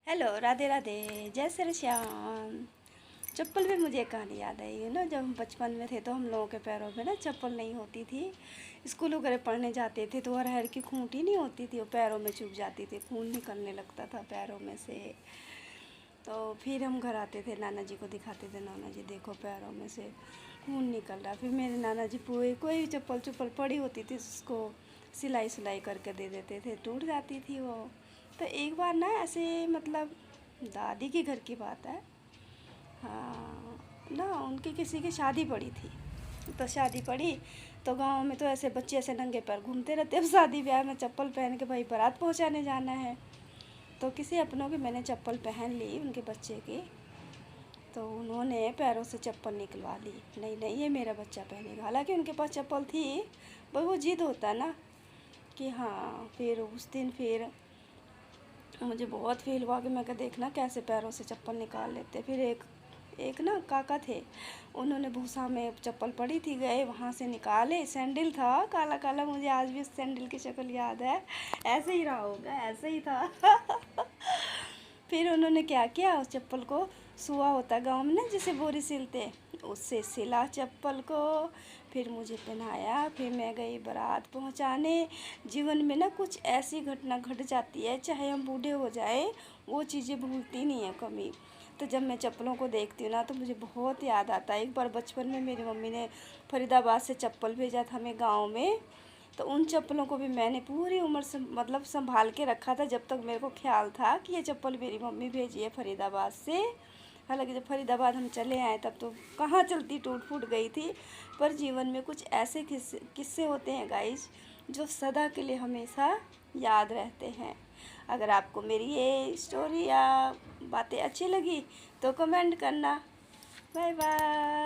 Hello, Radhe Radhe, जय श्री श्याम। चप्पल भी मुझे एक कहानी याद आई है ना। जब हम बचपन में थे तो हम लोगों के पैरों में ना चप्पल नहीं होती थी। स्कूल वगैरह पढ़ने जाते थे तो अरहर की खूंटी नहीं होती थी, वो पैरों में चुभ जाती थी, खून निकलने लगता था पैरों में से। तो फिर हम घर आते थे, नाना जी को दिखाते थे, नाना जी देखो पैरों में से खून निकल रहा। फिर मेरे नाना जी पूरे कोई चप्पल चुप्पल पड़ी होती थी उसको सिलाई करके दे देते थे, टूट जाती थी वो। तो एक बार ना ऐसे मतलब दादी के घर की बात है। हाँ ना, उनकी किसी की शादी पड़ी थी। तो शादी पड़ी तो गांव में तो ऐसे बच्चे ऐसे नंगे पैर घूमते रहते। अब शादी ब्याह में चप्पल पहन के भाई बारात पहुंचाने जाना है। तो किसी अपनों की मैंने चप्पल पहन ली, उनके बच्चे की। तो उन्होंने पैरों से चप्पल निकलवा ली। नहीं नहीं, ये मेरा बच्चा पहनेगा। हालांकि उनके पास चप्पल थी, पर वो जिद होता ना कि हाँ। फिर उस दिन फिर मुझे बहुत फील हुआ कि मैं क्या देखना कैसे पैरों से चप्पल निकाल लेते। फिर एक एक ना काका थे, उन्होंने भूसा में चप्पल पड़ी थी, गए वहाँ से निकाले। सैंडल था काला काला, मुझे आज भी उस सैंडल की शक्ल याद है। ऐसे ही रहा होगा, ऐसे ही था। फिर उन्होंने क्या किया, उस चप्पल को सुआ होता गांव में ना जिसे बोरी सिलते, उससे सिला चप्पल को। फिर मुझे पहनाया, फिर मैं गई बारात पहुंचाने। जीवन में ना कुछ ऐसी घटना घट जाती है, चाहे हम बूढ़े हो जाए, वो चीज़ें भूलती नहीं है कभी। तो जब मैं चप्पलों को देखती हूँ ना तो मुझे बहुत याद आता है। एक बार बचपन में मेरी मम्मी ने फरीदाबाद से चप्पल भेजा था हमें गाँव में। तो उन चप्पलों को भी मैंने पूरी उम्र से मतलब संभाल के रखा था, जब तक मेरे को ख्याल था कि ये चप्पल मेरी मम्मी भेजी है फरीदाबाद से। हालांकि जब फरीदाबाद हम चले आए तब तो कहाँ चलती, टूट फूट गई थी। पर जीवन में कुछ ऐसे किस्से किस्से होते हैं गाइस, जो सदा के लिए हमेशा याद रहते हैं। अगर आपको मेरी ये स्टोरी या बातें अच्छी लगी तो कमेंट करना। Bye bye.